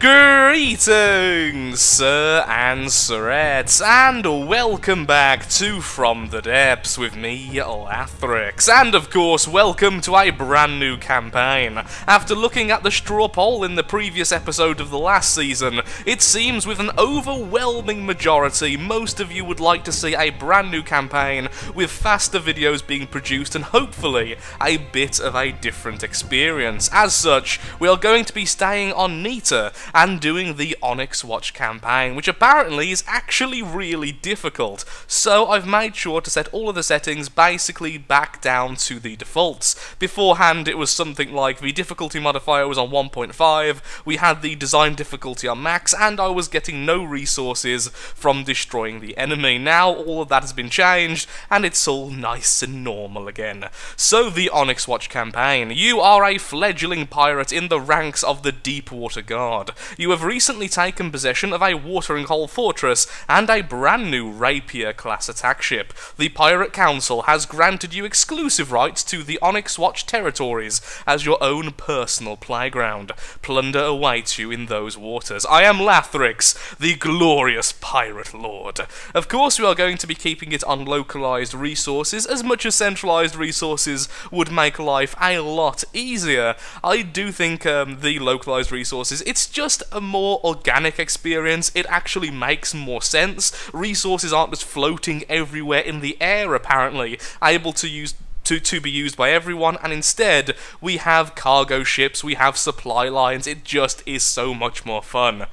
Greetings, sir and sirettes, and welcome back to From the Depths with me, Lathrix. And of course, welcome to a brand new campaign. After looking at the straw poll in the previous episode of the last season, it seems with an overwhelming majority, most of you would like to see a brand new campaign with faster videos being produced and hopefully a bit of a different experience. As such, we are going to be staying on Nita and doing the Onyx Watch campaign, which apparently is actually really difficult. So I've made sure to set all of the settings basically back down to the defaults. Beforehand it was something like the difficulty modifier was on 1.5, we had the design difficulty on max, and I was getting no resources from destroying the enemy. Now all of that has been changed, and it's all nice and normal again. So the Onyx Watch campaign. You are a fledgling pirate in the ranks of the Deepwater Guard. You have recently taken possession of a watering hole fortress and a brand new rapier class attack ship. The Pirate Council has granted you exclusive rights to the Onyx Watch territories as your own personal playground. Plunder awaits you in those waters. I am Lathrix, the glorious pirate lord. Of course we are going to be keeping it on localized resources, as much as centralized resources would make life a lot easier. I do think the localized resources, it's just a more organic experience. It actually makes more sense. Resources aren't just floating everywhere in the air, apparently, able to use to be used by everyone, and instead we have cargo ships, we have supply lines. It just is so much more fun.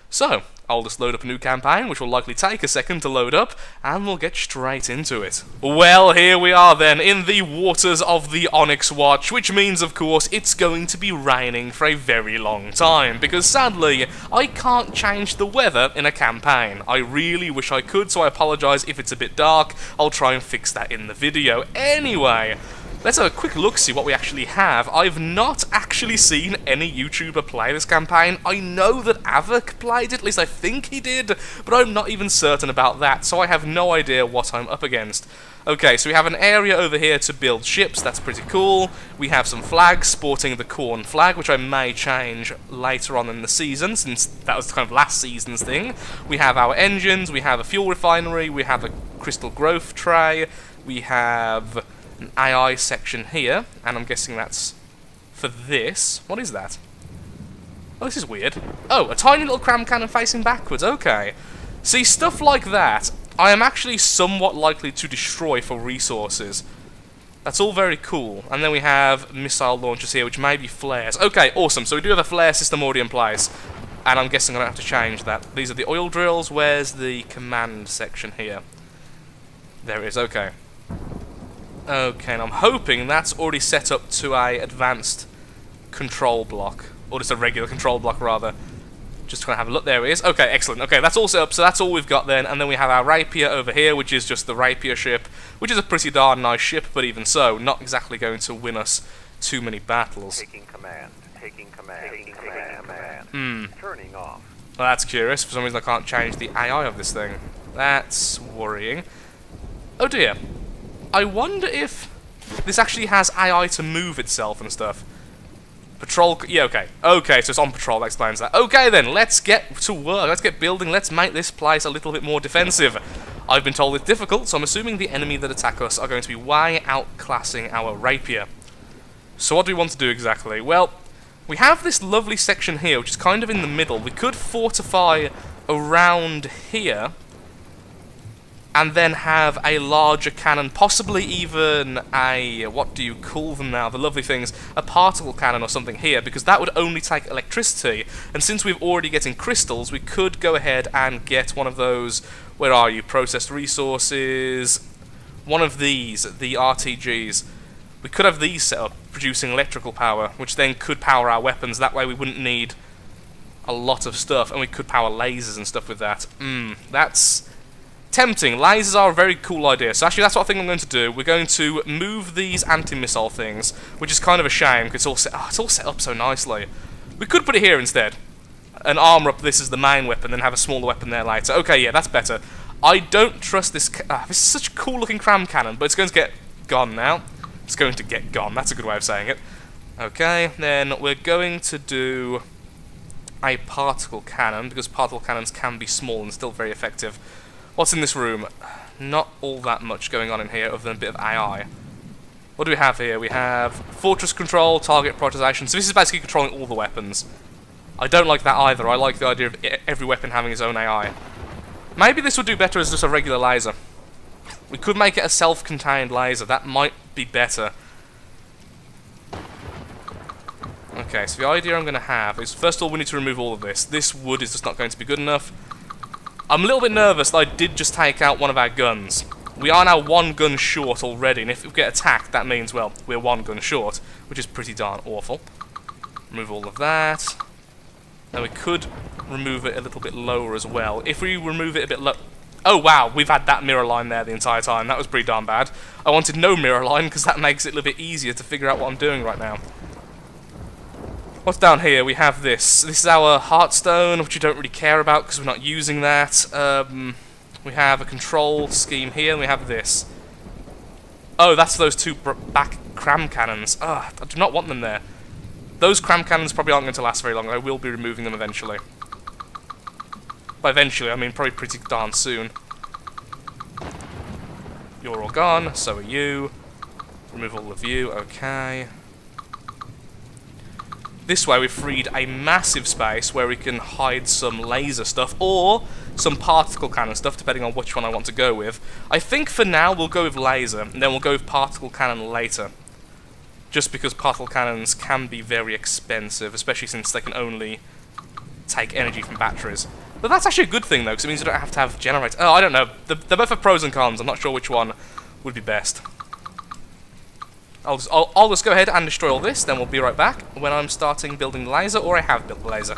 So I'll just load up a new campaign, which will likely take a second to load up, and we'll get straight into it. Well, here we are then, in the waters of the Onyx Watch, which means, of course, it's going to be raining for a very long time, because sadly, I can't change the weather in a campaign. I really wish I could, so I apologise if it's a bit dark. I'll try and fix that in the video. Anyway, let's have a quick look, see what we actually have. I've not actually seen any YouTuber play this campaign. I know that Avok played it, at least I think he did, but I'm not even certain about that, so I have no idea what I'm up against. Okay, so we have an area over here to build ships, that's pretty cool. We have some flags sporting the corn flag, which I may change later on in the season, since that was kind of last season's thing. We have our engines, we have a fuel refinery, we have a crystal growth tray, we have an AI section here, and I'm guessing that's for this. What is that? Oh, this is weird. Oh, a tiny little cram cannon facing backwards, okay. See, stuff like that, I am actually somewhat likely to destroy for resources. That's all very cool. And then we have missile launchers here, which may be flares. Okay, awesome, so we do have a flare system already in place, and I'm guessing I don't have to change that. These are the oil drills. Where's the command section here? There it is, okay. Okay, and I'm hoping that's already set up to a advanced control block, or just a regular control block rather. Just gonna have a look. There it is. Okay, excellent. Okay, that's all set up, so that's all we've got then. And then we have our rapier over here, which is just the rapier ship, which is a pretty darn nice ship, but even so, not exactly going to win us too many battles. Taking command. Turning off. Well, that's curious. For some reason I can't change the AI of this thing. That's worrying. Oh dear. I wonder if this actually has AI to move itself and stuff. Patrol, yeah, okay. Okay, so it's on patrol, that explains that. Okay then, let's get to work, let's get building, let's make this place a little bit more defensive. I've been told it's difficult, so I'm assuming the enemy that attack us are going to be way outclassing our rapier. So what do we want to do exactly? Well, we have this lovely section here, which is kind of in the middle. We could fortify around here, and then have a larger cannon, possibly even a, what do you call them now, the lovely things, a particle cannon or something here, because that would only take electricity, and since we're already getting crystals, we could go ahead and get one of those, where are you, processed resources, one of these, the RTGs. We could have these set up, producing electrical power, which then could power our weapons. That way we wouldn't need a lot of stuff, and we could power lasers and stuff with that. That's tempting. Lasers are a very cool idea. So actually that's what I think I'm going to do. We're going to move these anti-missile things, which is kind of a shame, because it's all set up so nicely. We could put it here instead, and armor up this as the main weapon, then have a smaller weapon there later. Okay, yeah, that's better. I don't trust this. This is such a cool looking cram cannon, but it's going to get gone now. It's going to get gone. That's a good way of saying it. Okay, then we're going to do a particle cannon, because particle cannons can be small and still very effective. What's in this room? Not all that much going on in here other than a bit of AI. What do we have here? We have fortress control, target prioritization. So this is basically controlling all the weapons. I don't like that either. I like the idea of every weapon having its own AI. Maybe this would do better as just a regular laser. We could make it a self-contained laser. That might be better. Okay, so the idea I'm going to have is, first of all, we need to remove all of this. This wood is just not going to be good enough. I'm a little bit nervous that I did just take out one of our guns. We are now one gun short already, and if we get attacked, that means, well, we're one gun short, which is pretty darn awful. Remove all of that. Now we could remove it a little bit lower as well. If we remove it a bit low... Oh wow, we've had that mirror line there the entire time. That was pretty darn bad. I wanted no mirror line, because that makes it a little bit easier to figure out what I'm doing right now. What's down here? We have this. This is our Heartstone, which we don't really care about because we're not using that. We have a control scheme here, and we have this. Oh, that's those two back cram cannons. Ugh, I do not want them there. Those cram cannons probably aren't going to last very long. I will be removing them eventually. By eventually, I mean probably pretty darn soon. You're all gone, so are you. Remove all of you, okay. This way we've freed a massive space where we can hide some laser stuff or some particle cannon stuff, depending on which one I want to go with. I think for now we'll go with laser, and then we'll go with particle cannon later. Just because particle cannons can be very expensive, especially since they can only take energy from batteries. But that's actually a good thing though, because it means you don't have to have generators. Oh, I don't know. They both have pros and cons. I'm not sure which one would be best. I'll just go ahead and destroy all this, then we'll be right back when I'm starting building the laser, or I have built the laser.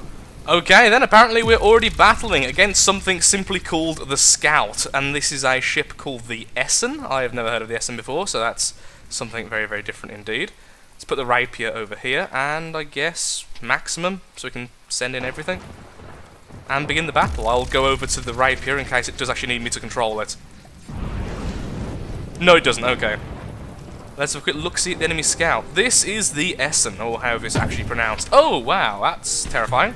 Okay, then apparently we're already battling against something simply called the Scout, and this is a ship called the Essen. I have never heard of the Essen before, so that's something very, very different indeed. Let's put the Rapier over here, and I guess maximum, so we can send in everything. And begin the battle. I'll go over to the Rapier in case it does actually need me to control it. No, it doesn't, okay. Let's have a quick look-see at the enemy scout. This is the Essen, or however it's actually pronounced. Oh, wow, that's terrifying.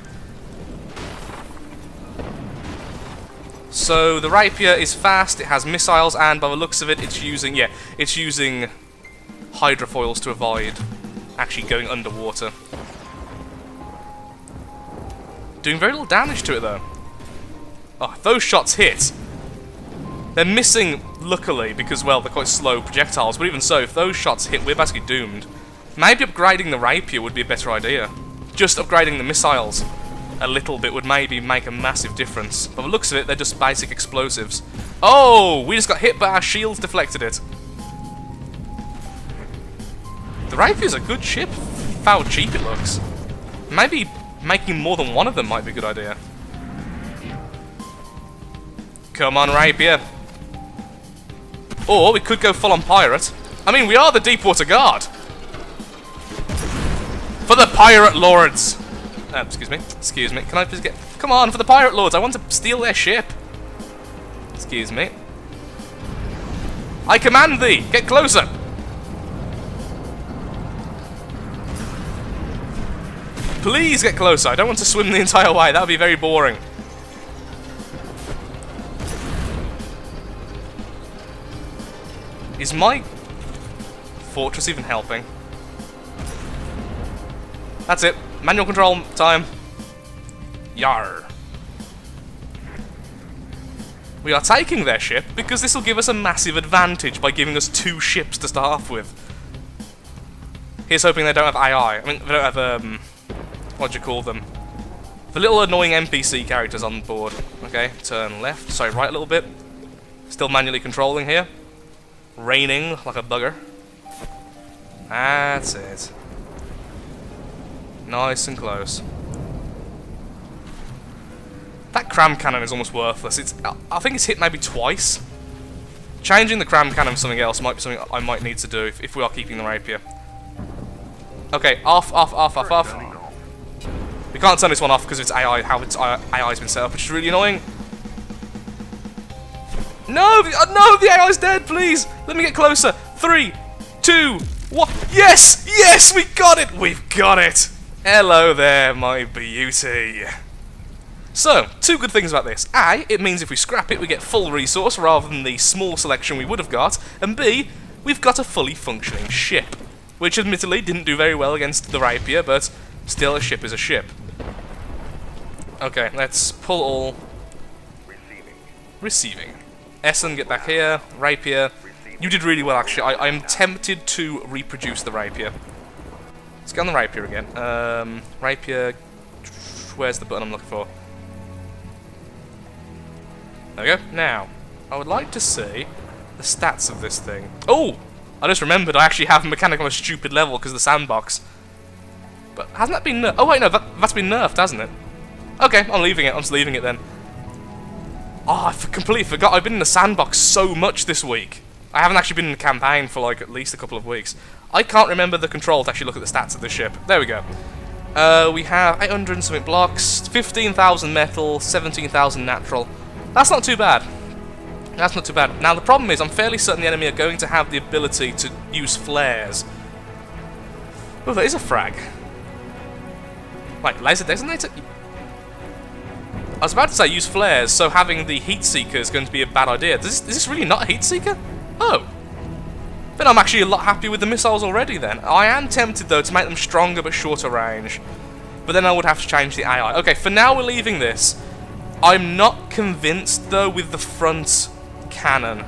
So, the Rapier is fast, it has missiles, and by the looks of it, it's using, it's using hydrofoils to avoid actually going underwater. Doing very little damage to it, though. Oh, those shots hit. They're missing, luckily, because, well, they're quite slow projectiles, but even so, if those shots hit, we're basically doomed. Maybe upgrading the Rapier would be a better idea. Just upgrading the missiles a little bit would maybe make a massive difference. By the looks of it, they're just basic explosives. Oh! We just got hit, but our shields deflected it. The Rapier's a good ship. How cheap it looks. Maybe making more than one of them might be a good idea. Come on, Rapier. Or we could go full-on pirate. I mean, we are the Deepwater Guard. For the pirate lords. Excuse me. Can I please get... Come on, for the pirate lords. I want to steal their ship. Excuse me. I command thee. Get closer. Please get closer. I don't want to swim the entire way. That would be very boring. Is my fortress even helping? That's it. Manual control time. Yarr. We are taking their ship because this will give us a massive advantage by giving us 2 ships to start off with. Here's hoping they don't have AI. I mean, they don't have, what do you call them? The little annoying NPC characters on board. Okay, turn left. Sorry, right a little bit. Still manually controlling here. Raining like a bugger. That's it. Nice and close. That cram cannon is almost worthless. I think it's hit maybe twice. Changing the cram cannon for something else might be something I might need to do if we are keeping the Rapier. Okay, off. We can't turn this one off because it's AI, how its AI's been set up, which is really annoying. No, the AI's dead, please! Let me get closer. 3, 2, 1. Yes! Yes, we got it! We've got it! Hello there, my beauty. So, two good things about this. A, it means if we scrap it, we get full resource rather than the small selection we would have got. And B, we've got a fully functioning ship. Which admittedly didn't do very well against the rapier, but still a ship is a ship. Okay, let's pull all... Receiving. Essen, get back here. Rapier. You did really well, actually. I'm tempted to reproduce the rapier. Let's get on the rapier again. Rapier... Where's the button I'm looking for? There we go. Now, I would like to see the stats of this thing. Oh! I just remembered I actually have mechanic on a stupid level because of the sandbox. But hasn't that been nerfed? Oh wait, no, that's been nerfed, hasn't it? Okay, I'm leaving it. I'm just leaving it then. Oh, I completely forgot. I've been in the sandbox so much this week. I haven't actually been in the campaign for like at least a couple of weeks. I can't remember the control to actually look at the stats of the ship. There we go. We have 800 and something blocks, 15,000 metal, 17,000 natural. That's not too bad. That's not too bad. Now the problem is I'm fairly certain the enemy are going to have the ability to use flares. Oh, there is a frag. Like, laser designator? I was about to say use flares, so having the heat seeker is going to be a bad idea. Is this really not a heat seeker? Oh. Then I'm actually a lot happier with the missiles already then. I am tempted though to make them stronger but shorter range. But then I would have to change the AI. Okay, for now we're leaving this. I'm not convinced though with the front cannon.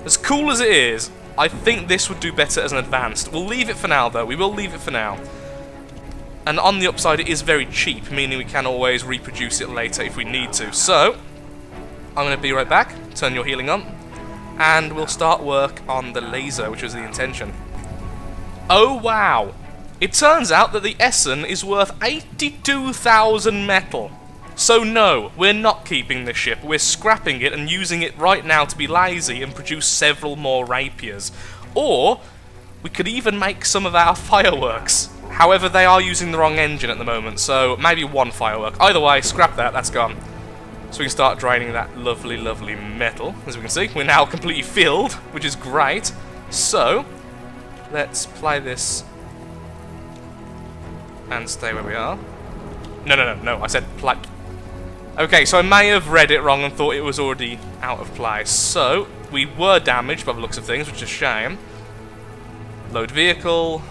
As cool as it is, I think this would do better as an advanced. We'll leave it for now though. We will leave it for now. And on the upside it is very cheap, meaning we can always reproduce it later if we need to. So, I'm going to be right back, turn your healing on, and we'll start work on the laser, which was the intention. Oh wow! It turns out that the Essen is worth 82,000 metal. So no, we're not keeping this ship, we're scrapping it and using it right now to be lazy and produce several more rapiers. Or, we could even make some of our fireworks. However, they are using the wrong engine at the moment, so maybe one firework. Either way, scrap that, that's gone. So we can start draining that lovely, lovely metal. As we can see, we're now completely filled, which is great. So, let's play this and stay where we are. No, I said play. Okay, so I may have read it wrong and thought it was already out of place. So, we were damaged by the looks of things, which is a shame. Load vehicle.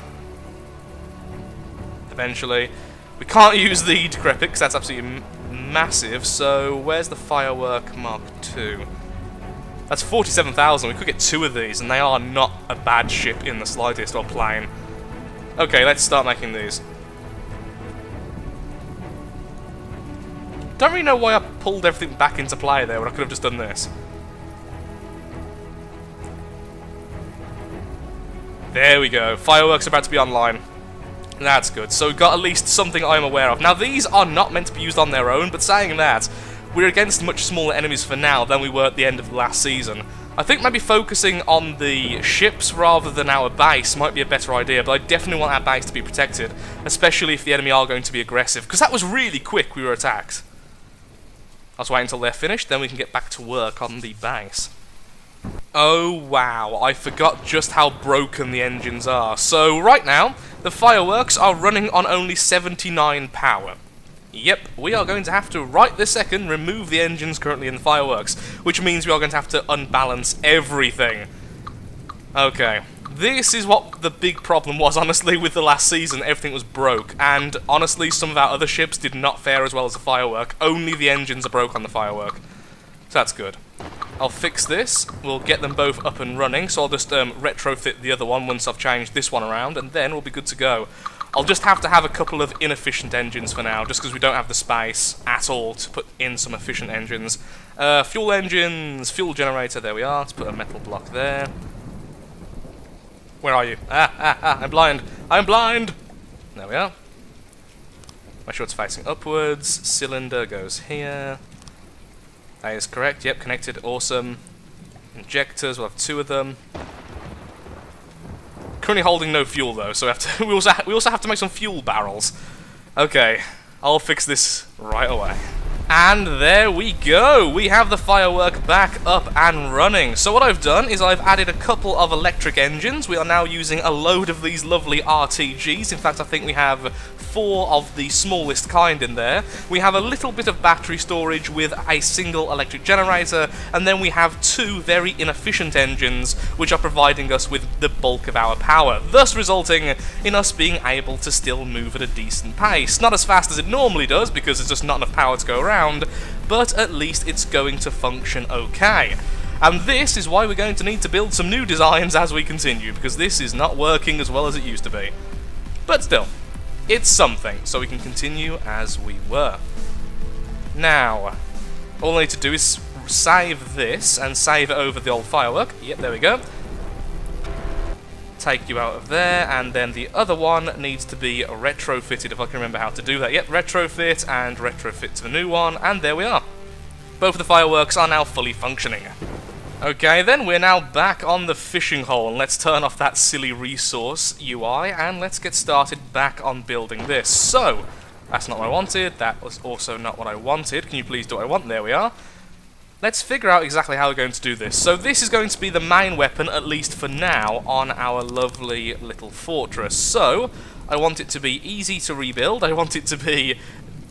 Eventually. We can't use the decrepit because that's absolutely massive, so where's the firework Mark II? That's 47,000, we could get two of these, and they are not a bad ship in the slightest, or plane. Okay, let's start making these. Don't really know why I pulled everything back into play there when I could have just done this. There we go, fireworks are about to be online. That's good. So we've got at least something I'm aware of. Now, these are not meant to be used on their own, but saying that, we're against much smaller enemies for now than we were at the end of the last season. I think maybe focusing on the ships rather than our base might be a better idea, but I definitely want our base to be protected, especially if the enemy are going to be aggressive, because that was really quick we were attacked. I'll just wait until they're finished, then we can get back to work on the base. Oh wow, I forgot just how broken the engines are. So right now, the fireworks are running on only 79 power. Yep, we are going to have to, right this second, remove the engines currently in the fireworks, which means we are going to have to unbalance everything. Okay, this is what the big problem was, honestly, with the last season. Everything was broke, and honestly, some of our other ships did not fare as well as the firework. Only the engines are broke on the firework. So that's good. I'll fix this, we'll get them both up and running, so I'll just retrofit the other one once I've changed this one around, and then we'll be good to go. I'll just have to have a couple of inefficient engines for now, just because we don't have the space at all to put in some efficient engines. Fuel engines, fuel generator, there we are, let's put a metal block there. Where are you? I'm blind, I'm blind! There we are. Make sure it's facing upwards, cylinder goes here. That is correct, yep, connected, awesome. Injectors, we'll have two of them. Currently holding no fuel though, so we also have to make some fuel barrels. Okay, I'll fix this right away. And there we go, we have the firework back up and running. So what I've done is I've added a couple of electric engines. We are now using a load of these lovely RTGs. In fact, I think we have 4 of the smallest kind in there. We have a little bit of battery storage with a single electric generator, and then we have 2 very inefficient engines which are providing us with the bulk of our power, thus resulting in us being able to still move at a decent pace. Not as fast as it normally does because there's just not enough power to go around, but at least it's going to function okay. And this is why we're going to need to build some new designs as we continue, because this is not working as well as it used to be. But still, it's something, so we can continue as we were. Now, all I need to do is save this and save it over the old firework. Yep, there we go. Take you out of there, and then the other one needs to be retrofitted, if I can remember how to do that. Yep, retrofit and retrofit to the new one, and there we are. Both of the fireworks are now fully functioning. Okay then, we're now back on the fishing hole, and let's turn off that silly resource UI, and let's get started back on building this. So, that's not what I wanted, that was also not what I wanted. Can you please do what I want? There we are. Let's figure out exactly how we're going to do this. So this is going to be the main weapon, at least for now, on our lovely little fortress. So, I want it to be easy to rebuild, I want it to be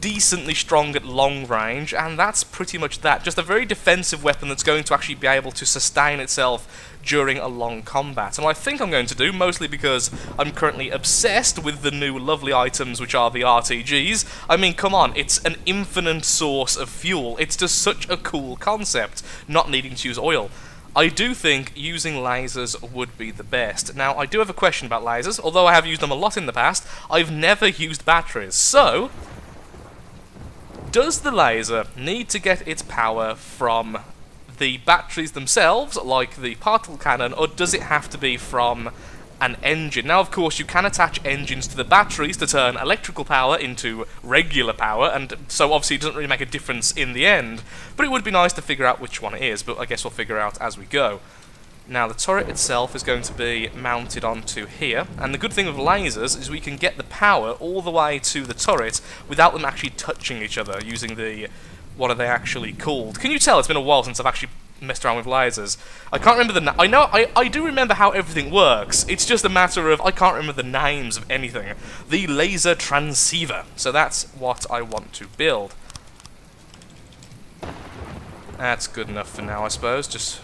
decently strong at long range, and that's pretty much that. Just a very defensive weapon that's going to actually be able to sustain itself during a long combat. And what I think I'm going to do, mostly because I'm currently obsessed with the new lovely items which are the RTGs. I mean, come on, it's an infinite source of fuel. It's just such a cool concept, not needing to use oil. I do think using lasers would be the best. Now, I do have a question about lasers. Although I have used them a lot in the past, I've never used batteries. So, does the laser need to get its power from the batteries themselves, like the particle cannon, or does it have to be from an engine? Now, of course, you can attach engines to the batteries to turn electrical power into regular power, and so obviously it doesn't really make a difference in the end, but it would be nice to figure out which one it is, but I guess we'll figure out as we go. Now, the turret itself is going to be mounted onto here, and the good thing with lasers is we can get the power all the way to the turret without them actually touching each other, using the... what are they actually called? Can you tell it's been a while since I've actually messed around with lasers? I can't remember the... I do remember how everything works, it's just a matter of I can't remember the names of anything. The laser transceiver. So that's what I want to build. That's good enough for now, I suppose. Just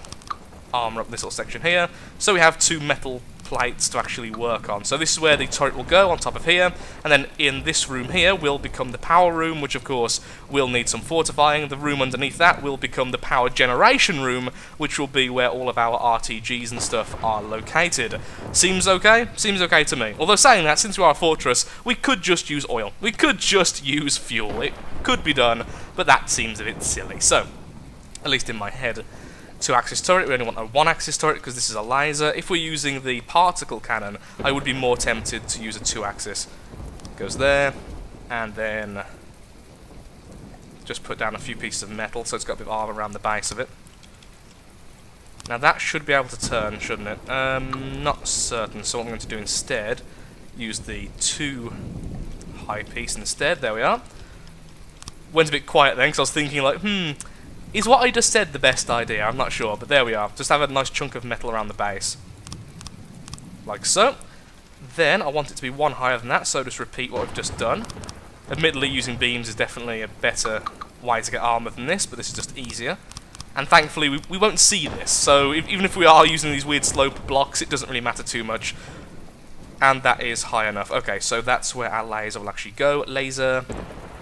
armor up this little section here, so we have 2 metal plates to actually work on. So this is where the turret will go, on top of here, and then in this room here will become the power room, which of course will need some fortifying. The room underneath that will become the power generation room, which will be where all of our RTGs and stuff are located. Seems okay? Seems okay to me. Although saying that, since we are a fortress, we could just use oil. We could just use fuel. It could be done, but that seems a bit silly. So, at least in my head, 2-axis turret. We only want a 1-axis turret because this is a laser. If we're using the particle cannon, I would be more tempted to use a 2-axis. Goes there, and then just put down a few pieces of metal so it's got a bit of armor around the base of it. Now that should be able to turn, shouldn't it? Not certain, so what I'm going to do instead, use the 2 high piece instead. There we are. Went a bit quiet then because I was thinking like, is what I just said the best idea? I'm not sure, but there we are. Just have a nice chunk of metal around the base. Like so. Then I want it to be 1 higher than that, so just repeat what we've just done. Admittedly, using beams is definitely a better way to get armor than this, but this is just easier. And thankfully, we won't see this, so even if we are using these weird slope blocks, it doesn't really matter too much. And that is high enough. Okay, so that's where our laser will actually go. Laser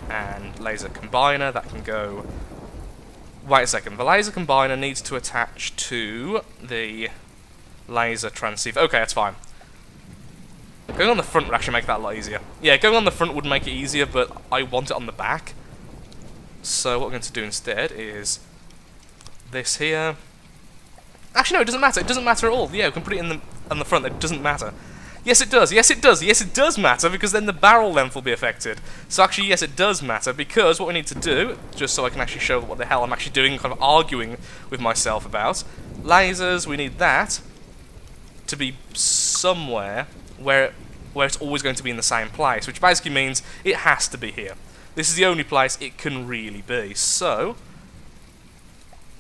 and laser combiner, that can go... Wait a second, the laser combiner needs to attach to the laser transceiver. Okay, that's fine. Going on the front would actually make that a lot easier. Yeah, going on the front would make it easier, but I want it on the back. So what we're going to do instead is this here. Actually, no, it doesn't matter. It doesn't matter at all. Yeah, we can put it on the front. It doesn't matter. Yes, it does. Yes, it does. Yes, it does matter, because then the barrel length will be affected. So actually, yes, it does matter, because what we need to do, just so I can actually show what the hell I'm actually doing, kind of arguing with myself about, lasers, we need that to be somewhere where it's always going to be in the same place, which basically means it has to be here. This is the only place it can really be. So,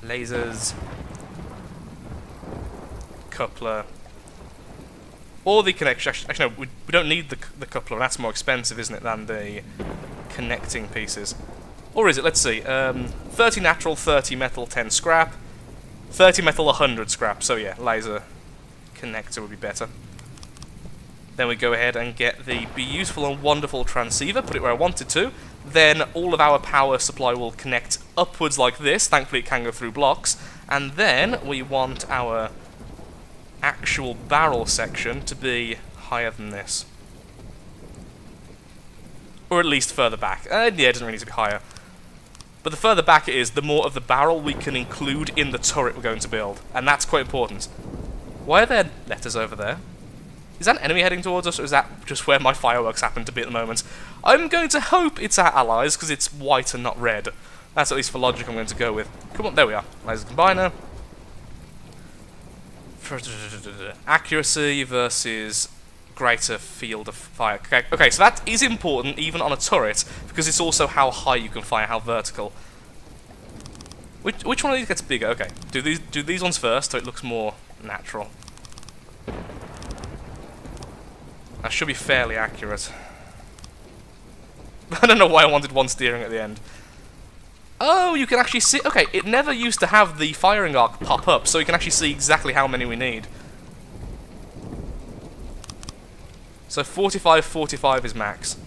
lasers, coupler, or the connection. Actually, no, we don't need the coupler. That's more expensive, isn't it, than the connecting pieces? Or is it? Let's see. 30 natural, 30 metal, 10 scrap. 30 metal, 100 scrap. So yeah, laser connector would be better. Then we go ahead and get the beautiful and wonderful transceiver, put it where I wanted to. Then all of our power supply will connect upwards like this. Thankfully it can go through blocks. And then we want our actual barrel section to be higher than this. Or at least further back. Yeah, it doesn't really need to be higher. But the further back it is, the more of the barrel we can include in the turret we're going to build. And that's quite important. Why are there letters over there? Is that an enemy heading towards us, or is that just where my fireworks happen to be at the moment? I'm going to hope it's our allies, because it's white and not red. That's at least for logic I'm going to go with. Come on, there we are. Laser combiner. Accuracy versus greater field of fire. Okay, so that is important even on a turret, because it's also how high you can fire, how vertical. Which one of these gets bigger? Okay, do these ones first, so it looks more natural. That should be fairly accurate. I don't know why I wanted one steering at the end. Oh, you can actually see... Okay, it never used to have the firing arc pop up, so you can actually see exactly how many we need. So 45, 45 is max.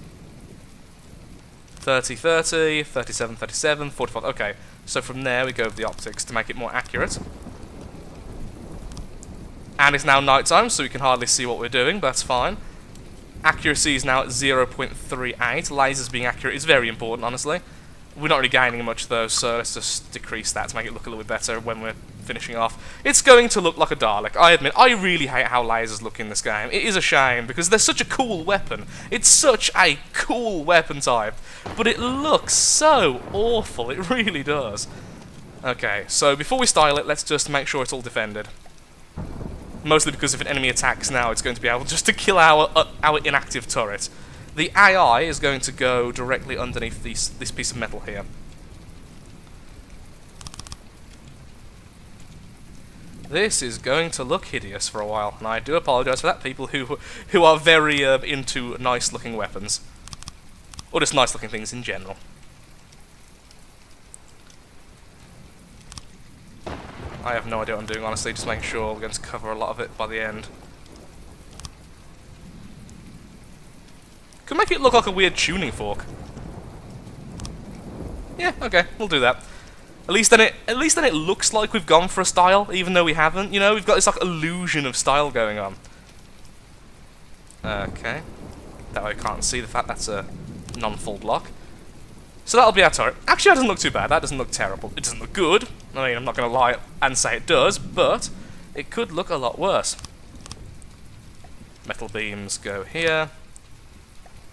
30, 30, 37, 37, 45... Okay, so from there we go with the optics to make it more accurate. And it's now night time, so we can hardly see what we're doing, but that's fine. Accuracy is now at 0.38. Lasers being accurate is very important, honestly. We're not really gaining much, though, so let's just decrease that to make it look a little bit better when we're finishing off. It's going to look like a Dalek. I admit, I really hate how lasers look in this game. It is a shame, because they're such a cool weapon. It's such a cool weapon type, but it looks so awful. It really does. Okay, so before we style it, let's just make sure it's all defended. Mostly because if an enemy attacks now, it's going to be able just to kill our inactive turret. The AI is going to go directly underneath this piece of metal here. This is going to look hideous for a while, and I do apologise for that, people who are very into nice-looking weapons. Or just nice-looking things in general. I have no idea what I'm doing, honestly, just making sure we're going to cover a lot of it by the end. Could make it look like a weird tuning fork. Yeah, okay, we'll do that. At least then it looks like we've gone for a style, even though we haven't. You know, we've got this like illusion of style going on. Okay. That way I can't see the fact that's a non-full block. So that'll be our turret. Actually, that doesn't look too bad. That doesn't look terrible. It doesn't look good. I mean, I'm not going to lie and say it does, but it could look a lot worse. Metal beams go here.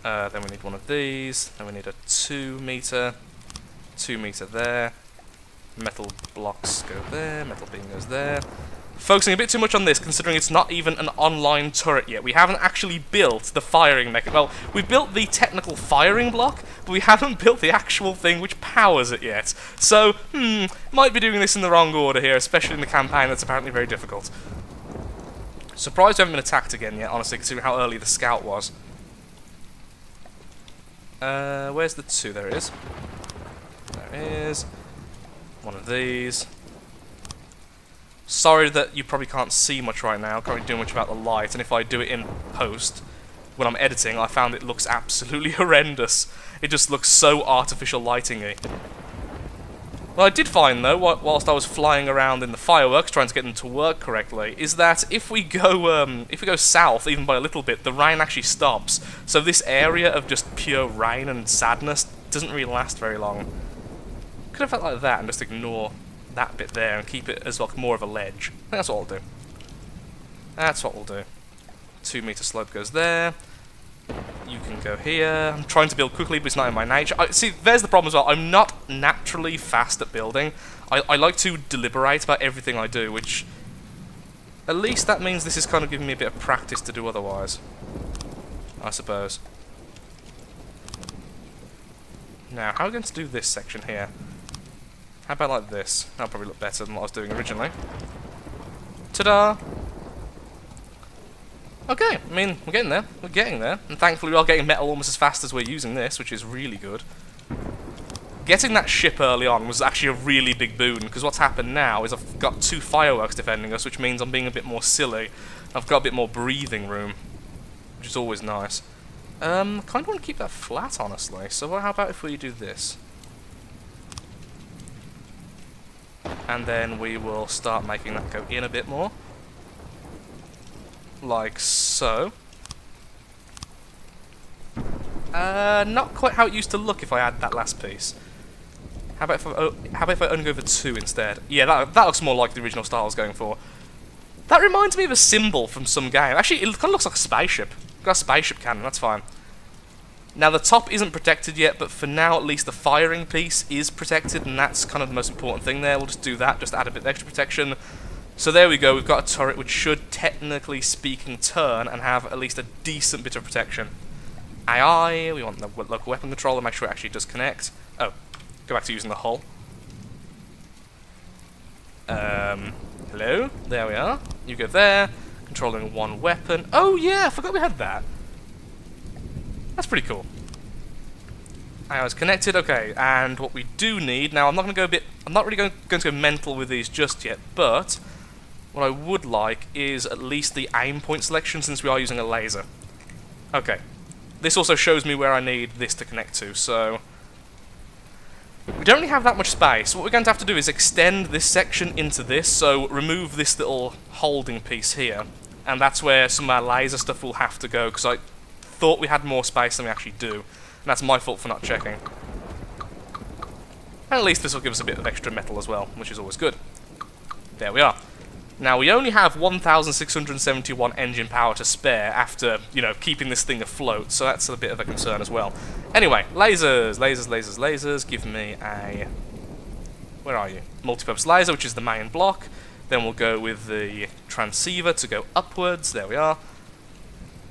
Then we need one of these. Then we need a 2 meter. 2 meter there. Metal blocks go there. Metal beam goes there. Focusing a bit too much on this, considering it's not even an online turret yet. We haven't actually built the firing mechanism. Well, we've built the technical firing block, but we haven't built the actual thing which powers it yet. So, might be doing this in the wrong order here, especially in the campaign that's apparently very difficult. Surprised we haven't been attacked again yet, honestly, considering how early the scout was. Where's the 2? There it is. There it is. One of these. Sorry that you probably can't see much right now, can't really do much about the light, and if I do it in post, when I'm editing, I found it looks absolutely horrendous. It just looks so artificial lighting-y. What I did find, though, whilst I was flying around in the fireworks, trying to get them to work correctly, is that if we go south, even by a little bit, the rain actually stops. So this area of just pure rain and sadness doesn't really last very long. Could have felt like that and just ignore that bit there and keep it as like more of a ledge. I think that's what I'll do. That's what we'll do. 2 meter slope goes there. You can go here. I'm trying to build quickly, but it's not in my nature. See, there's the problem as well. I'm not naturally fast at building. I like to deliberate about everything I do, which... At least that means this is kind of giving me a bit of practice to do otherwise. I suppose. Now, how are we going to do this section here? How about like this? That'll probably look better than what I was doing originally. Ta-da! Okay, I mean, we're getting there. We're getting there. And thankfully we are getting metal almost as fast as we're using this, which is really good. Getting that ship early on was actually a really big boon, because what's happened now is I've got 2 fireworks defending us, which means I'm being a bit more silly. I've got a bit more breathing room, which is always nice. Kind of want to keep that flat, honestly, so how about if we do this? And then we will start making that go in a bit more. Like so. Not quite how it used to look if I add that last piece. How about if I only go for 2 instead? Yeah, that looks more like the original style I was going for. That reminds me of a symbol from some game. Actually, it kind of looks like a spaceship. Got a spaceship cannon, that's fine. Now, the top isn't protected yet, but for now, at least the firing piece is protected, and that's kind of the most important thing there. We'll just do that, just add a bit of extra protection. So there we go, we've got a turret which should, technically speaking, turn and have at least a decent bit of protection. Aye, we want the local weapon controller, make sure it actually does connect. Oh, go back to using the hull. Hello? There we are. You go there, controlling 1 weapon. Oh yeah, I forgot we had that. That's pretty cool. I was connected, okay, and what we do need, now I'm not really going to go mental with these just yet, but what I would like is at least the aim point selection since we are using a laser. Okay. This also shows me where I need this to connect to, so we don't really have that much space. What we're going to have to do is extend this section into this, so remove this little holding piece here, and that's where some of our laser stuff will have to go, because I thought we had more space than we actually do, and that's my fault for not checking. And at least this will give us a bit of extra metal as well, which is always good. There we are. Now, we only have 1,671 engine power to spare after, you know, keeping this thing afloat, so that's a bit of a concern as well. Anyway, lasers, lasers, lasers, lasers. Give me a... Where are you? Multipurpose laser, which is the main block. Then we'll go with the transceiver to go upwards. There we are.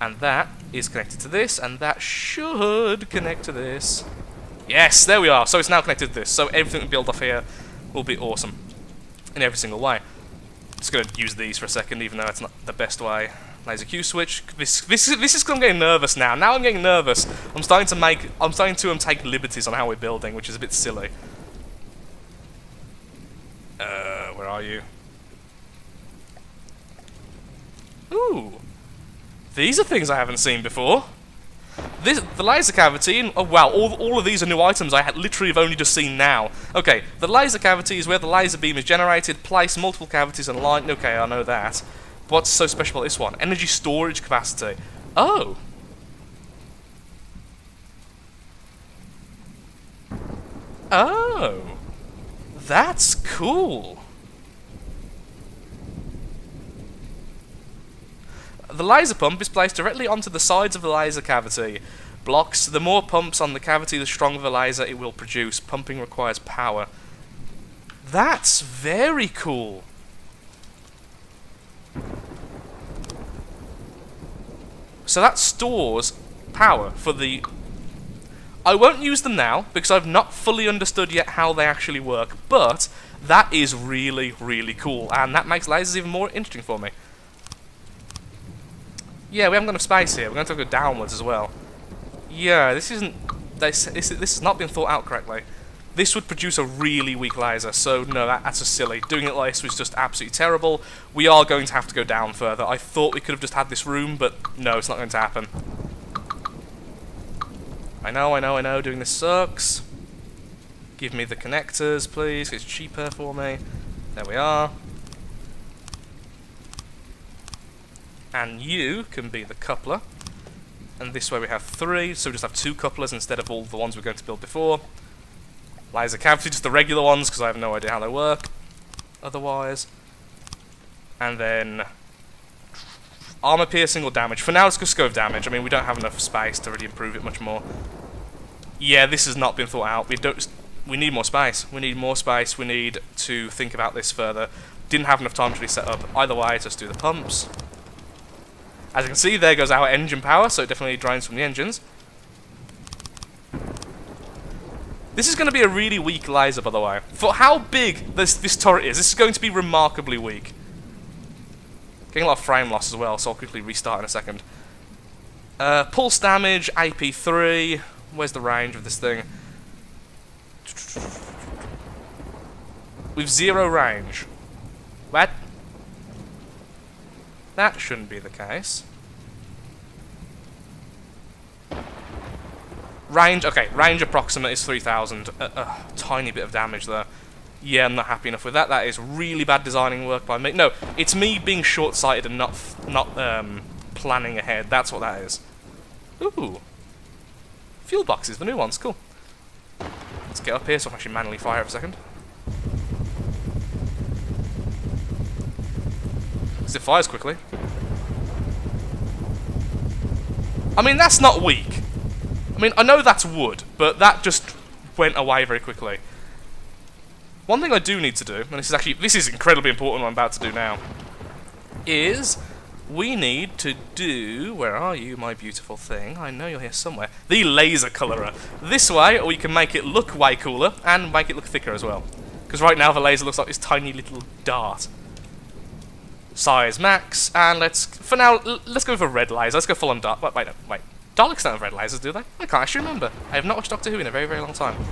And that is connected to this, and that should connect to this. Yes, there we are. So it's now connected to this. So everything we build off here will be awesome in every single way. Just going to use these for a second, even though it's not the best way. Laser Q switch. This is. I'm getting nervous now. Now I'm getting nervous. I'm starting to take liberties on how we're building, which is a bit silly. Where are you? Ooh, these are things I haven't seen before. The laser cavity, and oh wow, all of these are new items I literally have only just seen now. Okay, the laser cavity is where the laser beam is generated, place multiple cavities and line. Okay, I know that. What's so special about this one? Energy storage capacity. Oh. Oh. That's cool. The laser pump is placed directly onto the sides of the laser cavity. Blocks. The more pumps on the cavity, the stronger the laser it will produce. Pumping requires power. That's very cool. So that stores power for the... I won't use them now, because I've not fully understood yet how they actually work, but that is really, really cool, and that makes lasers even more interesting for me. Yeah, we haven't got enough space here. We're going to go downwards as well. Yeah, this isn't... This has not been thought out correctly. This would produce a really weak laser, so no, that's just silly. Doing it like this was just absolutely terrible. We are going to have to go down further. I thought we could have just had this room, but no, it's not going to happen. I know, doing this sucks. Give me the connectors, please. It's cheaper for me. There we are. And you can be the coupler. And this way we have 3, so we just have 2 couplers instead of all the ones we're going to build before. Laser cavity, just the regular ones, because I have no idea how they work otherwise. And then armor piercing or damage. For now, let's just go with damage. I mean, we don't have enough space to really improve it much more. Yeah, this has not been thought out. We need more space. We need more space. We need to think about this further. Didn't have enough time to really set up. Either way, just do the pumps. As you can see, there goes our engine power, so it definitely drains from the engines. This is going to be a really weak laser, by the way. For how big this turret is, this is going to be remarkably weak. Getting a lot of frame loss as well, so I'll quickly restart in a second. Pulse damage, AP3. Where's the range of this thing? With 0 range. What? That shouldn't be the case. Range, okay, range approximate is 3,000. Tiny bit of damage there. Yeah, I'm not happy enough with that. That is really bad designing work by me. No, it's me being short-sighted and not planning ahead. That's what that is. Ooh. Fuel boxes, the new ones, cool. Let's get up here so I can actually manually fire for a second. Because it fires quickly. I mean, that's not weak. I mean, I know that's wood, but that just went away very quickly. One thing I do need to do, and this is incredibly important what I'm about to do now, is we need to do, where are you, my beautiful thing? I know you're here somewhere. The laser colorer. This way, we can make it look way cooler and make it look thicker as well. Because right now the laser looks like this tiny little dart. Size max, and for now, let's go for red laser. Let's go full on dark. Wait. Daleks don't have red lasers, do they? I can't actually remember. I have not watched Doctor Who in a very, very long time.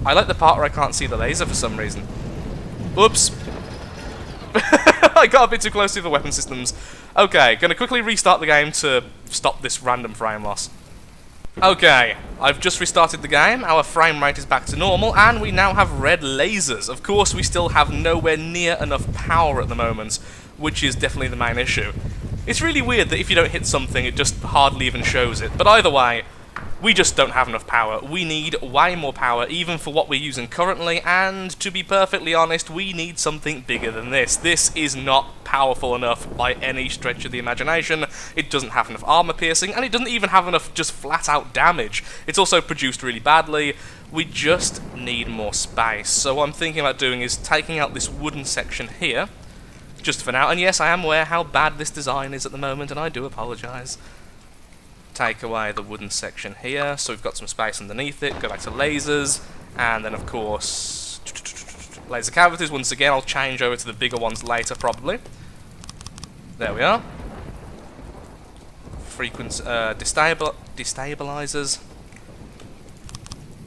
I like the part where I can't see the laser for some reason. Oops. I got a bit too close to the weapon systems. Okay, gonna quickly restart the game to stop this random frame loss. Okay, I've just restarted the game, our frame rate is back to normal, and we now have red lasers. Of course, we still have nowhere near enough power at the moment, which is definitely the main issue. It's really weird that if you don't hit something, it just hardly even shows it. But either way, we just don't have enough power. We need way more power, even for what we're using currently, and to be perfectly honest, we need something bigger than this. This is not powerful enough by any stretch of the imagination. It doesn't have enough armor piercing, and it doesn't even have enough just flat-out damage. It's also produced really badly. We just need more space. So what I'm thinking about doing is taking out this wooden section here, just for now, and yes, I am aware how bad this design is at the moment, and I do apologise. Take away the wooden section here, so we've got some space underneath it, go back to lasers, and then of course, laser cavities. Once again, I'll change over to the bigger ones later, probably. There we are. Frequency, destabilizers,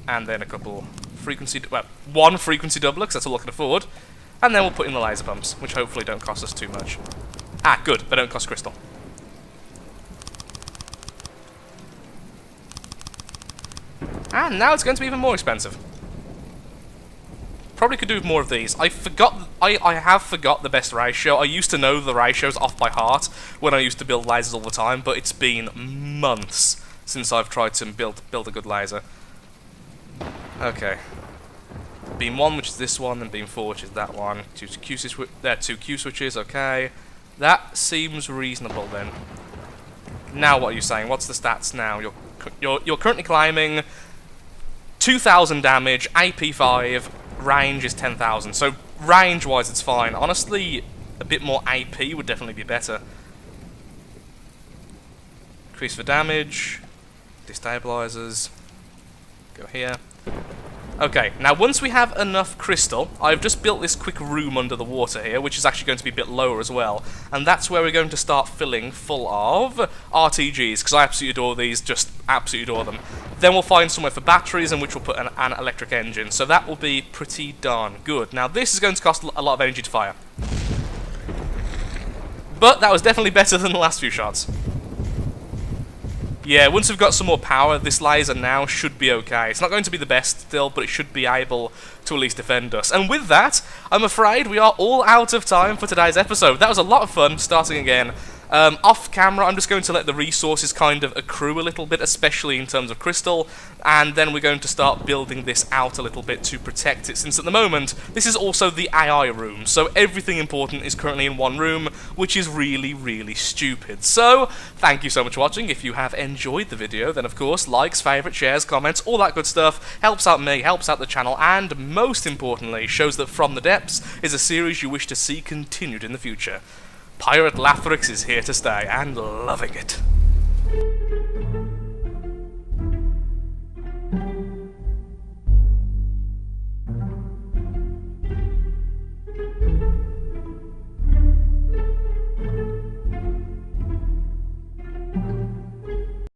and then a couple frequency, well, one frequency doubler, because that's all I can afford. And then we'll put in the laser pumps, which hopefully don't cost us too much. Ah, good, they don't cost crystal. And now it's going to be even more expensive. Probably could do with more of these. I have forgot the best ratio. I used to know the ratios off by heart when I used to build lasers all the time, but it's been months since I've tried to build a good laser. Okay. Beam 1, which is this one, and beam 4, which is that one. Two Q switches, okay. That seems reasonable then. Now what are you saying? What's the stats now? You're currently climbing 2,000 damage, AP 5, range is 10,000. So range-wise it's fine. Honestly, a bit more AP would definitely be better. Increase for damage, destabilizers, go here. Okay, now once we have enough crystal, I've just built this quick room under the water here, which is actually going to be a bit lower as well, and that's where we're going to start filling full of RTGs, because I absolutely adore these, just absolutely adore them. Then we'll find somewhere for batteries, in which we'll put an electric engine, so that will be pretty darn good. Now this is going to cost a lot of energy to fire, but that was definitely better than the last few shots. Yeah, once we've got some more power, this laser now should be okay. It's not going to be the best still, but it should be able to at least defend us. And with that, I'm afraid we are all out of time for today's episode. That was a lot of fun, starting again. Off camera, I'm just going to let the resources kind of accrue a little bit, especially in terms of crystal, and then we're going to start building this out a little bit to protect it, since at the moment, this is also the AI room, so everything important is currently in one room, which is really, really stupid. So, thank you so much for watching. If you have enjoyed the video, then of course, likes, favourites, shares, comments, all that good stuff, helps out me, helps out the channel, and most importantly, shows that From the Depths is a series you wish to see continued in the future. Pirate Lathrix is here to stay, and loving it.